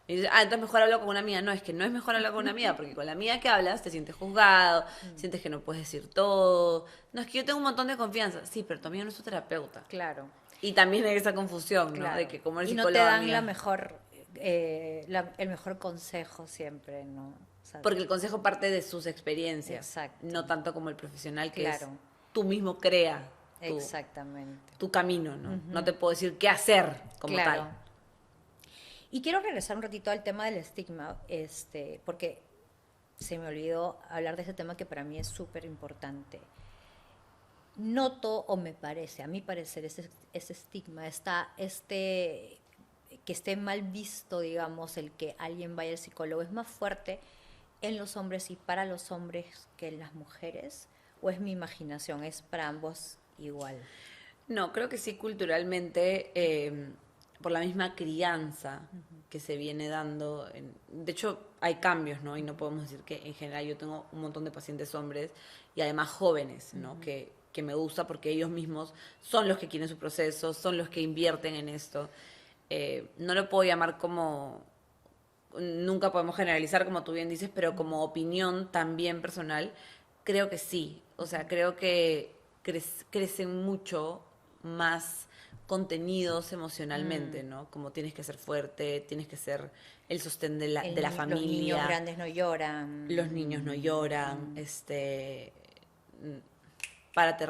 Y dices, entonces mejor hablo con una amiga. No, es que no es mejor hablar con una amiga, porque con la amiga que hablas te sientes juzgado, sientes que no puedes decir todo. No, es que yo tengo un montón de confianza. Sí, pero tu amiga no es tu terapeuta. Claro, Y también hay esa confusión, ¿no? claro. De que como el Y no psicólogo te dan amiga. la mejor, el mejor consejo siempre, ¿no? O sea, Porque el consejo parte de sus experiencias. Exacto. No tanto como el profesional que Claro. es tú mismo crea exactamente. tu camino, ¿no? No te puedo decir qué hacer como Claro. tal. Y quiero regresar un ratito al tema del estigma, porque se me olvidó hablar de ese tema que para mí es súper importante. Noto, o me parece, a mi parecer, ese estigma, que esté mal visto, digamos, el que alguien vaya al psicólogo, es más fuerte en los hombres y para los hombres que en las mujeres, o es mi imaginación, es para ambos igual. No, creo que sí culturalmente, por la misma crianza que se viene dando. De hecho, hay cambios, ¿no? Y no podemos decir que en general yo tengo un montón de pacientes hombres y además jóvenes, ¿no? Que me gusta porque ellos mismos son los que quieren su proceso, son los que invierten en esto. No lo puedo llamar como... Nunca podemos generalizar, como tú bien dices, pero como opinión también personal, creo que sí. O sea, creo que crecen mucho más contenidos emocionalmente, ¿no? Como tienes que ser fuerte, tienes que ser el sostén de la Los familia. niños grandes no lloran. Los niños no lloran, párate,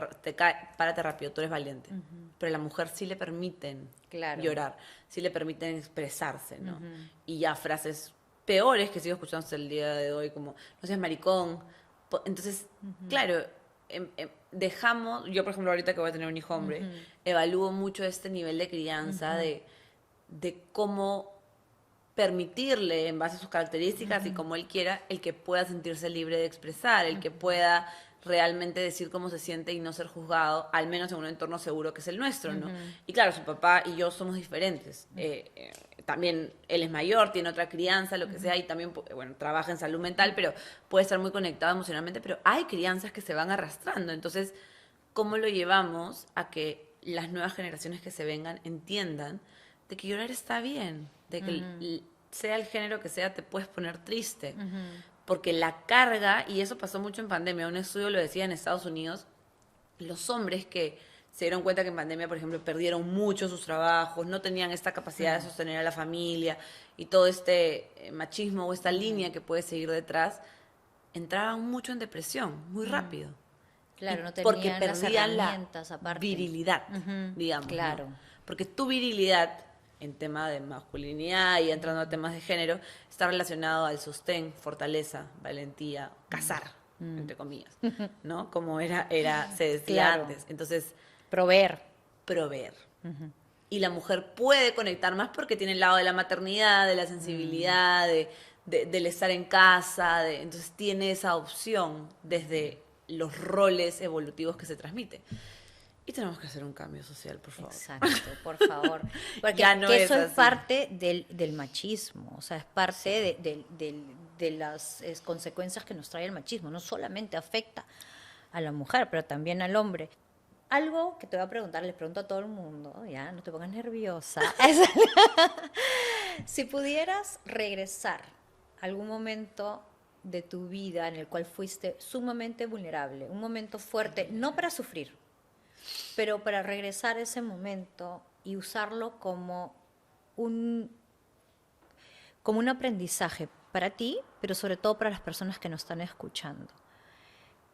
párate rápido, tú eres valiente. Pero a la mujer sí le permiten Claro. llorar, sí le permiten expresarse, ¿no? Y ya frases peores que sigo escuchando hasta el día de hoy, como, no seas maricón. Entonces, claro, dejamos, yo por ejemplo ahorita que voy a tener un hijo hombre, evalúo mucho este nivel de crianza, de cómo permitirle en base a sus características y como él quiera, el que pueda sentirse libre de expresar, el que pueda realmente decir cómo se siente y no ser juzgado, al menos en un entorno seguro que es el nuestro, ¿no? Y claro, su papá y yo somos diferentes. También él es mayor, tiene otra crianza, lo que sea, y también, bueno, trabaja en salud mental, pero puede estar muy conectado emocionalmente, pero hay crianzas que se van arrastrando. Entonces, ¿cómo lo llevamos a que las nuevas generaciones que se vengan entiendan de que llorar está bien, de que sea el género que sea, te puedes poner triste? Porque la carga, y eso pasó mucho en pandemia, un estudio lo decía en Estados Unidos, los hombres que se dieron cuenta que en pandemia, por ejemplo, perdieron mucho sus trabajos, no tenían esta capacidad de sostener a la familia y todo este machismo o esta línea que puede seguir detrás, entraban mucho en depresión, muy rápido. Claro, no porque tenían las perdían la herramientas aparte. virilidad, Ujú, digamos. claro. ¿no? Porque tu virilidad, en tema de masculinidad y entrando a temas de género, está relacionado al sostén, fortaleza, valentía, cazar, entre comillas, ¿no? Como se decía Claro. antes. Entonces, Proveer. proveer. Y la mujer puede conectar más porque tiene el lado de la maternidad, de la Mm. sensibilidad, del estar en casa, entonces tiene esa opción desde los roles evolutivos que se transmite. Y tenemos que hacer un cambio social, por favor. Exacto, por favor. Porque Ya no que es eso es así. parte del machismo, o sea, es parte de las consecuencias que nos trae el machismo. No solamente afecta a la mujer, pero también al hombre. Algo que te voy a preguntar, les pregunto a todo el mundo, ya, no te pongas nerviosa. Si pudieras regresar a algún momento de tu vida en el cual fuiste sumamente vulnerable, un momento fuerte, no para sufrir, pero para regresar a ese momento y usarlo como un aprendizaje para ti, pero sobre todo para las personas que nos están escuchando.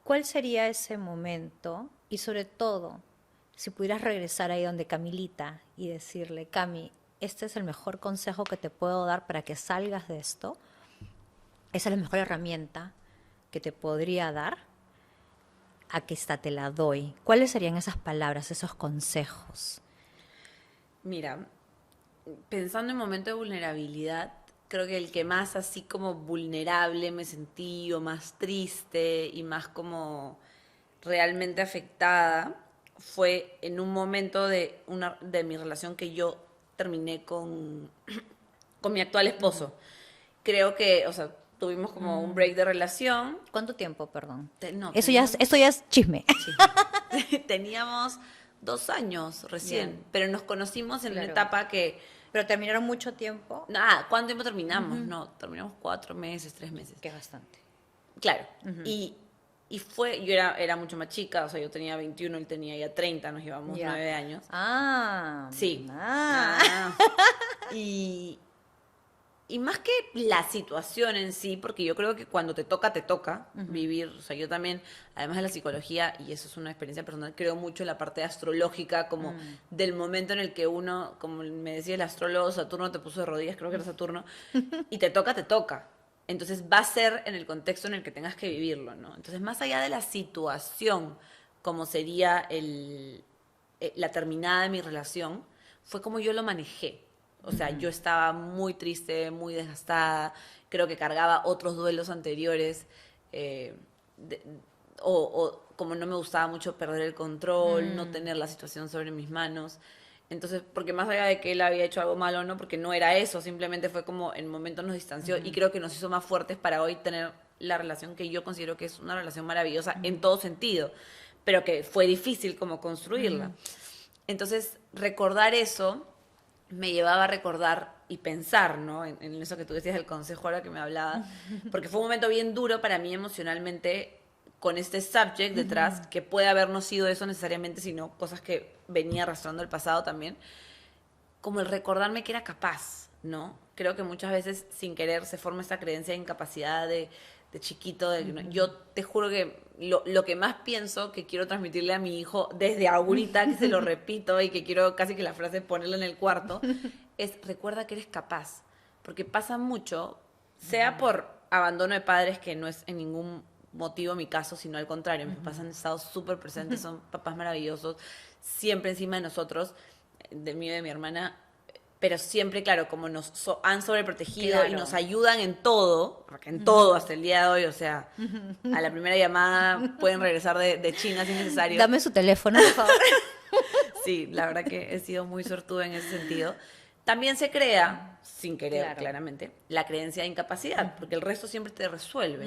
¿Cuál sería ese momento? Y sobre todo, si pudieras regresar ahí donde Camilita y decirle, Cami, este es el mejor consejo que te puedo dar para que salgas de esto, esa es la mejor herramienta que te podría dar, aquí está, te la doy. ¿Cuáles serían esas palabras, esos consejos? Mira, pensando en momento de vulnerabilidad, creo que el que más así como vulnerable me sentí o más triste y más como realmente afectada fue en un momento de mi relación que yo terminé con mi actual esposo. Creo que, o sea, tuvimos como un break de relación. ¿Cuánto tiempo, perdón? No, Eso ya es chisme. teníamos 2 años recién, Ya. pero nos conocimos en una Claro. etapa que Pero terminaron mucho tiempo, nada, ¿cuánto tiempo terminamos? No, terminamos 4 meses, 3 meses. que es bastante. Claro. Y fue, yo era mucho más chica, o sea, yo tenía 21, él tenía ya 30, nos llevamos Ya. 9 años. Ah. Sí. Ah. Y más que la situación en sí, porque yo creo que cuando te toca vivir, o sea, yo también, además de la psicología, y eso es una experiencia personal, creo mucho en la parte astrológica, como del momento en el que uno, como me decía el astrólogo, Saturno te puso de rodillas, creo que era Saturno, y te toca. Entonces va a ser en el contexto en el que tengas que vivirlo, ¿no? Entonces, más allá de la situación, como sería la terminada de mi relación, fue como yo lo manejé. O sea, yo estaba muy triste, muy desgastada, creo que cargaba otros duelos anteriores, de- o como no me gustaba mucho perder el control, no tener la situación sobre mis manos. Entonces, porque más allá de que él había hecho algo malo, no, porque no era eso, simplemente fue como en momentos nos distanció y creo que nos hizo más fuertes para hoy tener la relación que yo considero que es una relación maravillosa en todo sentido, pero que fue difícil como construirla. Entonces, recordar eso me llevaba a recordar y pensar, ¿no? En eso que tú decías del consejo ahora que me hablabas, porque fue un momento bien duro para mí emocionalmente con este subject detrás, que puede haber no sido eso necesariamente, sino cosas que venía arrastrando el pasado también, como el recordarme que era capaz, ¿no? Creo que muchas veces sin querer se forma esta creencia de incapacidad de chiquito. Yo te juro que lo que más pienso que quiero transmitirle a mi hijo desde ahorita, que se lo repito y que quiero casi que la frase ponerla en el cuarto, es recuerda que eres capaz. Porque pasa mucho, sea por abandono de padres, que no es en ningún motivo mi caso, sino al contrario, mis papás han estado súper presentes, son papás maravillosos, siempre encima de nosotros, de mí y de mi hermana, pero siempre, claro, como nos han sobreprotegido y Claro. nos ayudan en todo, porque en todo hasta el día de hoy, o sea, a la primera llamada pueden regresar de China si es necesario. Dame su teléfono, por favor. Sí, la verdad que he sido muy sortuda en ese sentido. También se crea, sin querer, Claro. claramente, la creencia de incapacidad, porque el resto siempre te resuelve.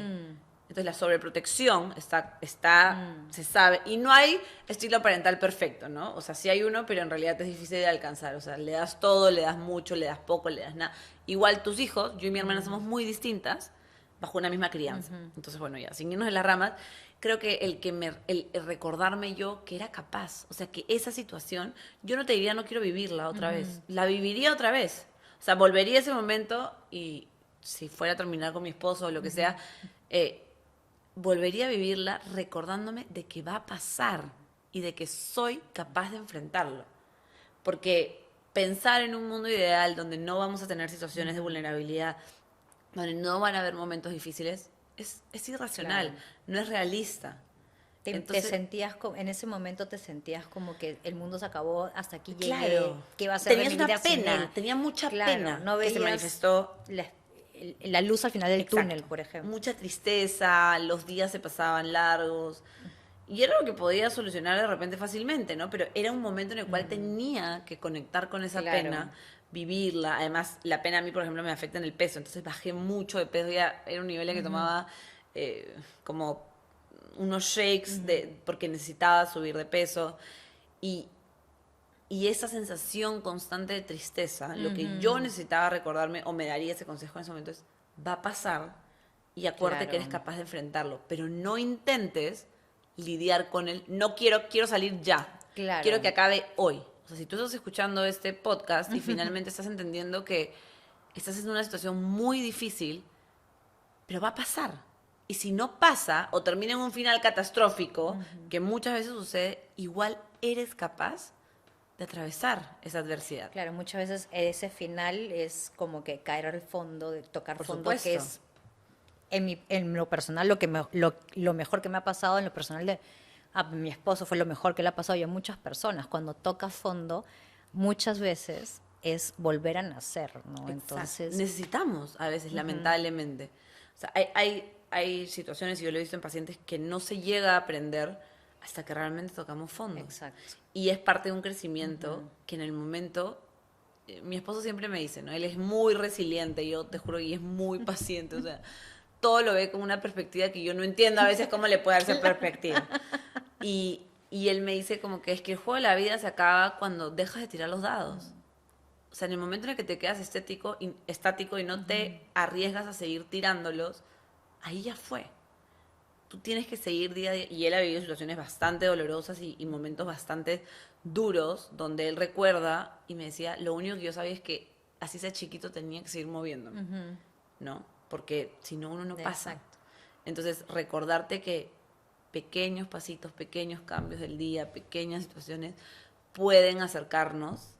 Entonces la sobreprotección se sabe, y no hay estilo parental perfecto, ¿no? O sea, sí hay uno, pero en realidad es difícil de alcanzar. O sea, le das todo, le das mucho, le das poco, le das nada. Igual tus hijos, yo y mi hermana somos muy distintas, bajo una misma crianza. Entonces, bueno, ya, sin irnos de las ramas, creo que el recordarme yo que era capaz, o sea, que esa situación, yo no te diría no quiero vivirla otra vez, la viviría otra vez. O sea, volvería a ese momento y si fuera a terminar con mi esposo o lo que sea, volvería a vivirla recordándome de que va a pasar y de que soy capaz de enfrentarlo. Porque pensar en un mundo ideal donde no vamos a tener situaciones de vulnerabilidad, donde no van a haber momentos difíciles, es irracional, Claro. no es realista. Te Entonces, sentías, en ese momento te sentías como que el mundo se acabó, hasta aquí llegué, claro, ¿qué va a ser de tenías mi una vida sin pena, él? tenía mucha Claro, pena no que se veías manifestó. la luz al final del túnel, Exacto. por ejemplo. Mucha tristeza, los días se pasaban largos. Y era lo que podía solucionar de repente fácilmente, ¿no? Pero era un momento en el cual tenía que conectar con esa Claro. pena, vivirla. Además, la pena a mí, por ejemplo, me afecta en el peso. Entonces bajé mucho de peso. Ya era un nivel en que tomaba como unos shakes porque necesitaba subir de peso. Y, y esa sensación constante de tristeza, lo que yo necesitaba recordarme o me daría ese consejo en ese momento es, va a pasar y acuérdate que eres Claro. capaz de enfrentarlo, pero no intentes lidiar con él. No quiero salir ya, Claro. quiero que acabe hoy. O sea, si tú estás escuchando este podcast y finalmente estás entendiendo que estás en una situación muy difícil, pero va a pasar. Y si no pasa o termina en un final catastrófico, que muchas veces sucede, igual eres capaz de atravesar esa adversidad. Claro, muchas veces ese final es como que caer al fondo, de tocar Por fondo, que supuesto. es en lo personal lo mejor que me ha pasado, en lo personal de a mi esposo fue lo mejor que le ha pasado y a muchas personas. Cuando toca fondo, muchas veces es volver a nacer, ¿no? Exacto. Entonces, Necesitamos a veces, lamentablemente. O sea, hay situaciones, y yo lo he visto en pacientes, que no se llega a aprender hasta que realmente tocamos fondo. exacto. Y es parte de un crecimiento que en el momento, mi esposo siempre me dice, ¿no? Él es muy resiliente, yo te juro, y es muy paciente, o sea, todo lo ve con una perspectiva que yo no entiendo a veces cómo le puede dar esa perspectiva. Y él me dice como que es que el juego de la vida se acaba cuando dejas de tirar los dados. O sea, en el momento en el que te quedas estático y no te arriesgas a seguir tirándolos, ahí ya fue. Tú tienes que seguir día a día. Y él ha vivido situaciones bastante dolorosas y momentos bastante duros donde él recuerda y me decía, lo único que yo sabía es que así sea chiquito tenía que seguir moviéndome, ¿no? Porque si no, uno no pasa. Exacto. Entonces, recordarte que pequeños pasitos, pequeños cambios del día, pequeñas situaciones pueden acercarnos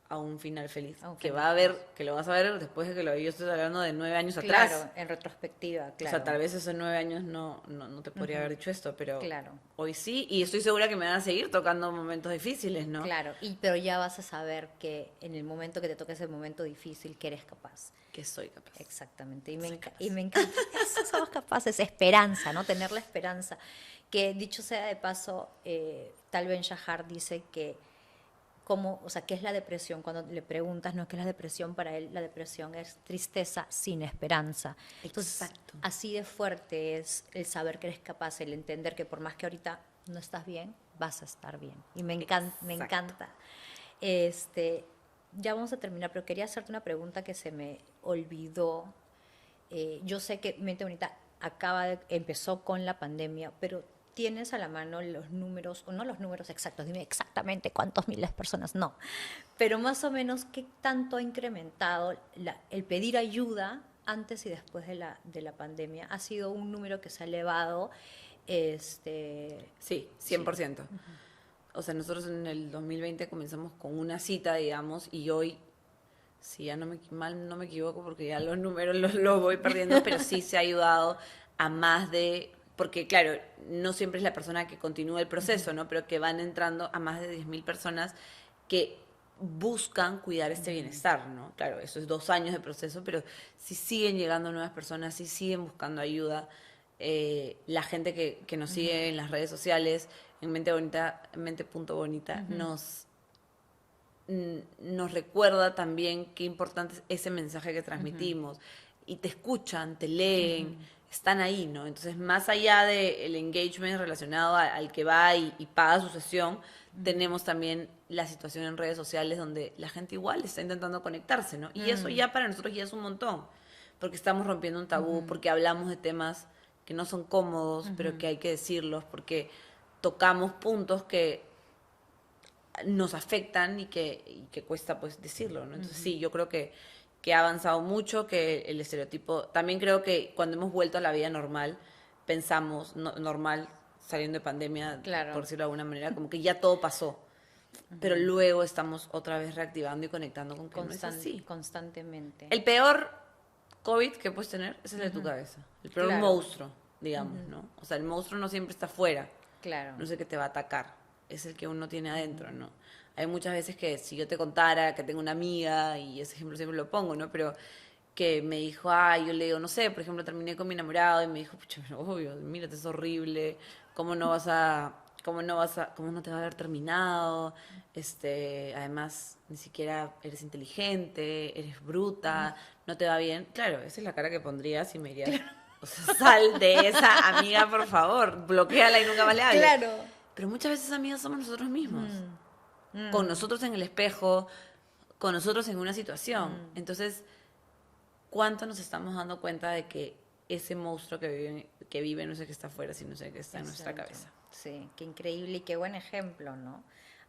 a un final feliz. A un Que final va a ver, que lo vas a ver después de que lo vi. Yo estoy hablando de 9 años Claro, atrás. en retrospectiva, O claro. sea, tal vez esos 9 años no te podría haber dicho esto, pero Claro. hoy sí. Y estoy segura que me van a seguir tocando momentos difíciles, ¿no? Claro, pero ya vas a saber que en el momento que te toque ese momento difícil, que eres capaz. Que soy capaz. Exactamente. Soy capaz. Y me encanta eso, somos capaces. Esperanza, ¿no? Tener la esperanza. Que dicho sea de paso, Tal Ben Shahar dice que o sea, ¿qué es la depresión? Cuando le preguntas, ¿no? ¿Qué es la depresión? Para él, la depresión es tristeza sin esperanza. Entonces, Exacto. así de fuerte es el saber que eres capaz, el entender que por más que ahorita no estás bien, vas a estar bien. Y me Exacto. encanta. Ya vamos a terminar, pero quería hacerte una pregunta que se me olvidó. Yo sé que Mente Bonita empezó con la pandemia, pero ¿tienes a la mano los números, o no los números exactos? Dime exactamente cuántos miles de personas, no. Pero más o menos, ¿qué tanto ha incrementado el pedir ayuda antes y después de la pandemia? ¿Ha sido un número que se ha elevado? Sí, 100%. O sea, nosotros en el 2020 comenzamos con una cita, digamos, y hoy, si ya no me equivoco, porque ya los números los voy perdiendo, pero sí se ha ayudado a más de, porque claro, no siempre es la persona que continúa el proceso, ¿no? Pero que van entrando a más de 10.000 personas que buscan cuidar este bienestar, ¿no? Claro, eso es 2 años de proceso, pero si siguen llegando nuevas personas, si siguen buscando ayuda, la gente que nos sigue en las redes sociales, en Mente Bonita, en mente.bonita, nos recuerda también qué importante es ese mensaje que transmitimos. Y te escuchan, te leen, están ahí, ¿no? Entonces, más allá del engagement relacionado al que va y paga su sesión, tenemos también la situación en redes sociales donde la gente igual está intentando conectarse, ¿no? Y eso ya para nosotros ya es un montón, porque estamos rompiendo un tabú, porque hablamos de temas que no son cómodos, pero que hay que decirlos, porque tocamos puntos que nos afectan y que cuesta pues decirlo, ¿no? Entonces sí, yo creo que ha avanzado mucho, que el estereotipo, también creo que cuando hemos vuelto a la vida normal, pensamos, normal, saliendo de pandemia, Claro. por decirlo de alguna manera, como que ya todo pasó. Pero luego estamos otra vez reactivando y conectando con que no es así. Constantemente. El peor COVID que puedes tener es el de tu cabeza. El peor Claro. monstruo, digamos, ¿no? O sea, el monstruo no siempre está afuera. Claro. No sé qué te va a atacar. Es el que uno tiene adentro, ¿no? Hay muchas veces que si yo te contara que tengo una amiga, y ese ejemplo siempre lo pongo, ¿no? Pero que me dijo, ay, yo le digo, no sé, por ejemplo, terminé con mi enamorado y me dijo, pucha, pero obvio, mírate, es horrible, ¿cómo no te va a haber terminado? Además, ni siquiera eres inteligente, eres bruta, no te va bien. Claro, esa es la cara que pondrías y me dirías, o sea, sal de esa amiga, por favor, bloquéala y nunca más le hables. Claro. Pero muchas veces amigas somos nosotros mismos, con nosotros en el espejo, con nosotros en una situación. Entonces, ¿cuánto nos estamos dando cuenta de que ese monstruo que vive no es el que está afuera, sino es el que está en nuestra Exacto. cabeza? Sí, qué increíble y qué buen ejemplo, ¿no?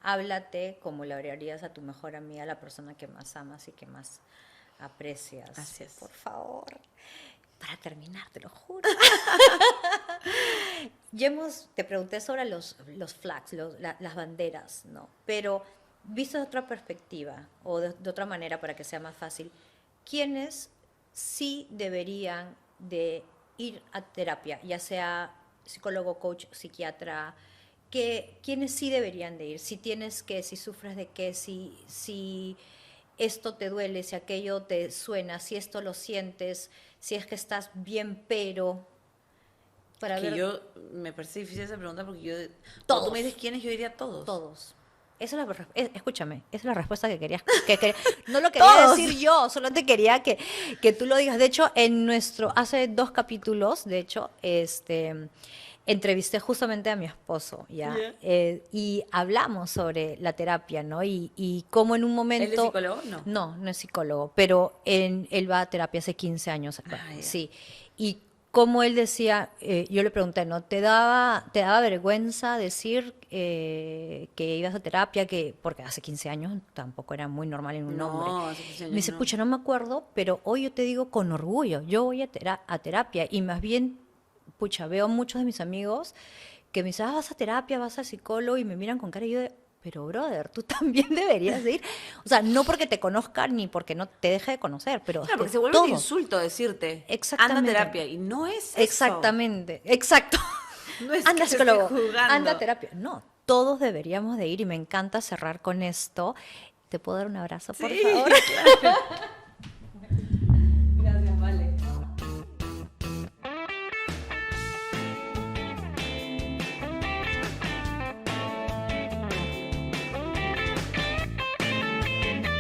Háblate como le hablarías a tu mejor amiga, la persona que más amas y que más aprecias. Así es. Por favor. Para terminar, te lo juro. Te pregunté sobre los flags, las banderas, ¿no? Pero visto de otra perspectiva o de otra manera para que sea más fácil, ¿quiénes sí deberían de ir a terapia, ya sea psicólogo, coach, psiquiatra? ¿Quiénes sí deberían de ir? Si sufres de qué, si esto te duele, si aquello te suena, si esto lo sientes, si es que estás bien, pero... Para Que ver yo, me parece difícil esa pregunta porque yo, cuando Todos. tú me dices quiénes, yo diría todos. todos. Esa es escúchame, esa es la respuesta que querías. No lo quería Todos. decir yo, solo te quería que tú lo digas. De hecho, hace 2 capítulos, de hecho, entrevisté justamente a mi esposo, ¿ya? Yeah. Y hablamos sobre la terapia, ¿no? Y cómo en un momento... ¿Él es psicólogo? No. No es psicólogo, pero él va a terapia hace 15 años, Ya. sí. Y como él decía, yo le pregunté, ¿no? ¿Te daba vergüenza decir que ibas a terapia? Porque hace 15 años tampoco era muy normal en un hombre. No, hace 15 años Me dice, no. pucha, no me acuerdo, pero hoy yo te digo con orgullo, yo voy a terapia. Y más bien, pucha, veo muchos de mis amigos que me dicen, vas a terapia, vas al psicólogo, y me miran con cara y yo pero brother, tú también deberías de ir. O sea, no porque te conozca ni porque no te deje de conocer, pero Claro, porque de se vuelve todo. un insulto decirte, Exactamente. anda a terapia, y no es eso. Exactamente, exacto. No es Anda que te psicólogo, esté juzgando. anda a terapia. No, todos deberíamos de ir y me encanta cerrar con esto. ¿Te puedo dar un abrazo, por Sí, favor? claro.